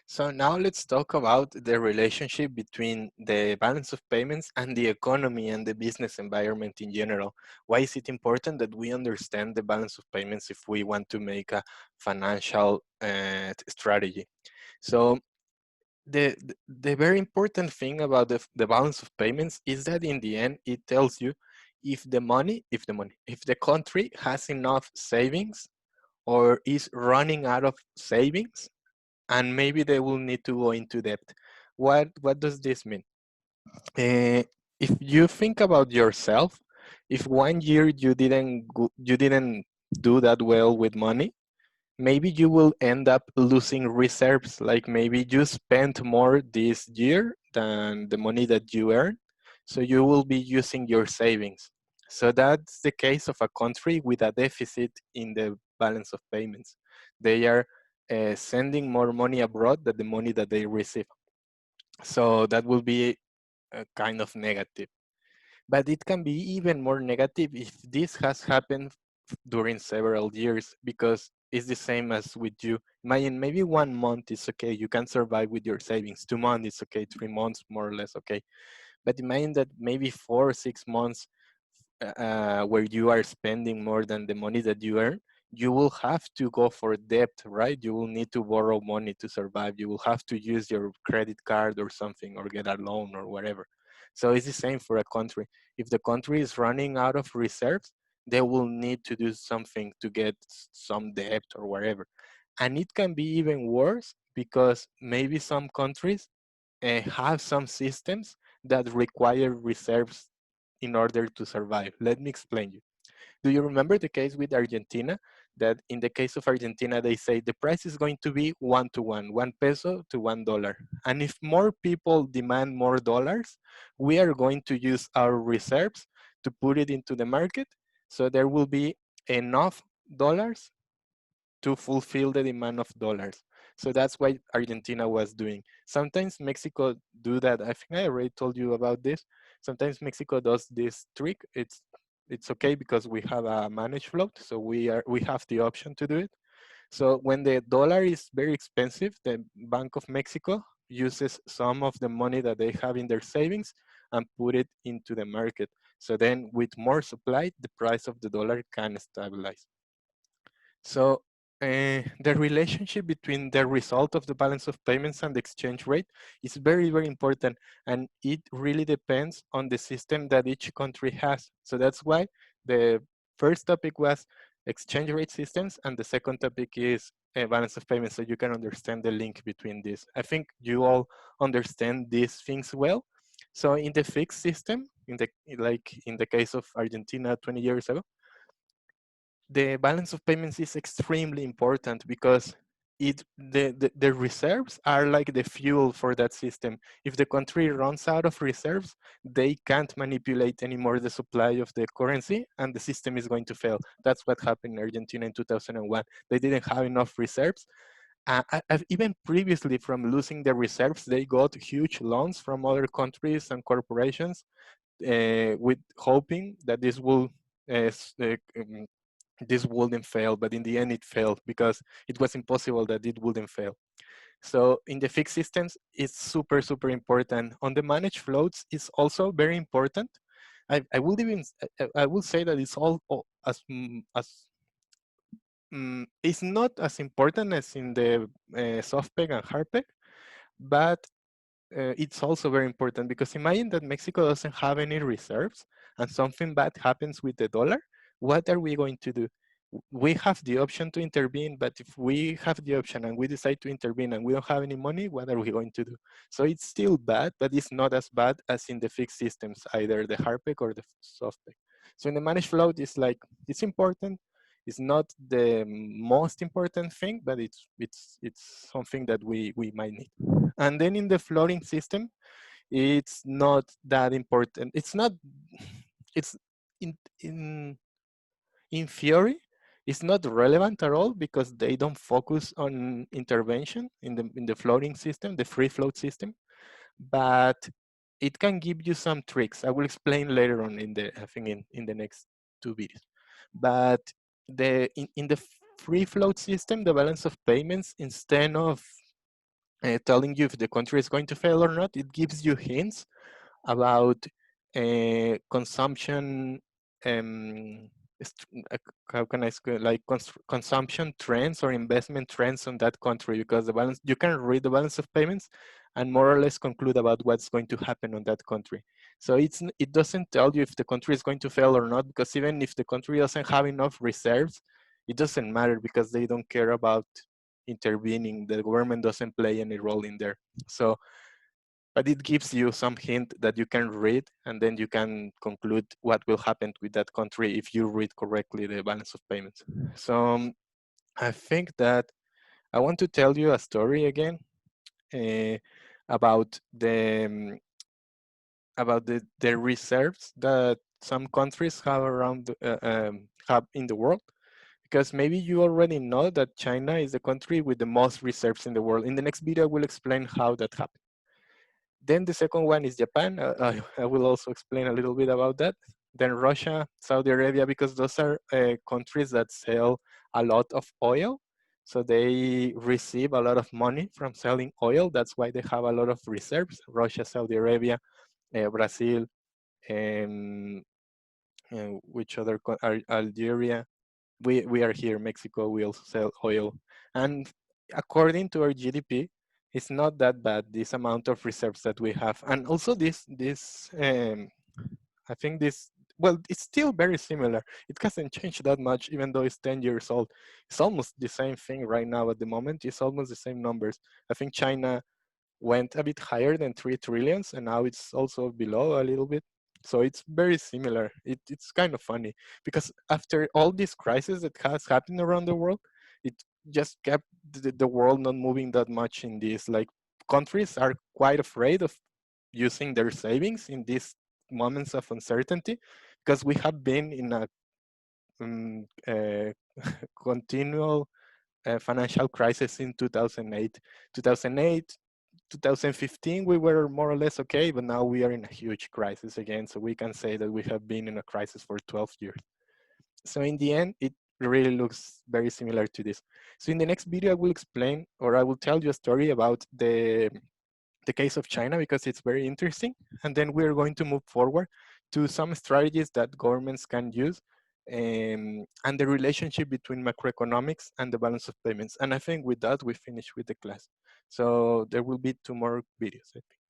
So now let's talk about the relationship between the balance of payments and the economy and the business environment in general. Why is it important that we understand the balance of payments if we want to make a financial strategy? So the very important thing about the balance of payments is that in the end it tells you if the country has enough savings or is running out of savings, and maybe they will need to go into debt. What does this mean? If you think about yourself, if one year you didn't do that well with money, maybe you will end up losing reserves. Like maybe you spent more this year than the money that you earn, so you will be using your savings. So that's the case of a country with a deficit in the balance of payments. They are sending more money abroad than the money that they receive. So that will be kind of negative. But it can be even more negative if this has happened during several years, because it's the same as with you. Imagine maybe 1 month is okay, you can survive with your savings. 2 months is okay, 3 months more or less okay. But imagine that maybe 4 or 6 months where you are spending more than the money that you earn, you will have to go for debt, right? You will need to borrow money to survive. You will have to use your credit card or something, or get a loan or whatever. So it's the same for a country. If the country is running out of reserves, they will need to do something to get some debt or whatever. And it can be even worse because maybe some countries have some systems that require reserves in order to survive. Let me explain you. Do you remember the case with Argentina? That in the case of Argentina, they say the price is going to be 1 to 1, 1 peso to $1. And if more people demand more dollars, we are going to use our reserves to put it into the market. So there will be enough dollars to fulfill the demand of dollars. So that's what Argentina was doing. Sometimes Mexico do that. I think I already told you about this. Sometimes Mexico does this trick. It's okay because we have a managed float, so we have the option to do it. So when the dollar is very expensive, the Bank of Mexico uses some of the money that they have in their savings and put it into the market. So then with more supply, the price of the dollar can stabilize. So the relationship between the result of the balance of payments and the exchange rate is very, very important. And it really depends on the system that each country has. So that's why the first topic was exchange rate systems, and the second topic is balance of payments, so you can understand the link between these. I think you all understand these things well. So in the fixed system, in the case of Argentina 20 years ago, the balance of payments is extremely important because the reserves are like the fuel for that system. If the country runs out of reserves, they can't manipulate anymore the supply of the currency, and the system is going to fail. That's what happened in Argentina in 2001. They didn't have enough reserves. Even previously, from losing the reserves, they got huge loans from other countries and corporations with hoping that this wouldn't fail, but in the end it failed because it was impossible that it wouldn't fail. So in the fixed systems, it's super, super important. On the managed floats, it's also very important. I will even I will say that it's all it's not as important as in the softpeg and hardpeg, but it's also very important because imagine that Mexico doesn't have any reserves and something bad happens with the dollar. What are we going to do? We have the option to intervene, but if we have the option and we decide to intervene and we don't have any money, what are we going to do? So it's still bad, but it's not as bad as in the fixed systems, either the hardpeg or the softpeg. So in the managed float, it's like, it's important. It's not the most important thing, but it's something that we might need. And then in the floating system, it's not that important. It's not, it's in, in, in theory, it's not relevant at all because they don't focus on intervention in the floating system, the free float system, but it can give you some tricks. I will explain later on I think in the next 2 videos. But in the free float system, the balance of payments, instead of telling you if the country is going to fail or not. It gives you hints about consumption, um, how can I like consumption trends or investment trends on that country, because the balance, you can read the balance of payments and more or less conclude about what's going to happen on that country. So it doesn't tell you if the country is going to fail or not, because even if the country doesn't have enough reserves, it doesn't matter because they don't care about intervening. The government doesn't play any role in there. So but it gives you some hint that you can read, and then you can conclude what will happen with that country if you read correctly the balance of payments. So I think that I want to tell you a story again, uh, about the reserves that some countries have around have in the world, because maybe you already know that China is the country with the most reserves in the world. In the next video, I will explain how that happened. Then the second one is Japan. I will also explain a little bit about that. Then Russia, Saudi Arabia, because those are countries that sell a lot of oil. So they receive a lot of money from selling oil. That's why they have a lot of reserves. Russia, Saudi Arabia, Brazil, and which other, Algeria. We are here, Mexico, we also sell oil. And according to our GDP, it's not that bad, this amount of reserves that we have. And also I think this, well, it's still very similar. It hasn't changed that much, even though it's 10 years old. It's almost the same thing right now at the moment. It's almost the same numbers. I think China went a bit higher than 3 trillions, and now it's also below a little bit. So it's very similar. It's kind of funny because after all this crisis that has happened around the world, it just kept the world not moving that much in this. Like, countries are quite afraid of using their savings in these moments of uncertainty, because we have been in a continual financial crisis in 2008. 2008, 2015, we were more or less okay, but now we are in a huge crisis again. So we can say that we have been in a crisis for 12 years. So in the end, it really looks very similar to this. So in the next video, I will explain, or I will tell you a story about the case of China, because it's very interesting. And then we're going to move forward to some strategies that governments can use, and the relationship between macroeconomics and the balance of payments. And I think with that, we finish with the class. So there will be 2 more videos, I think.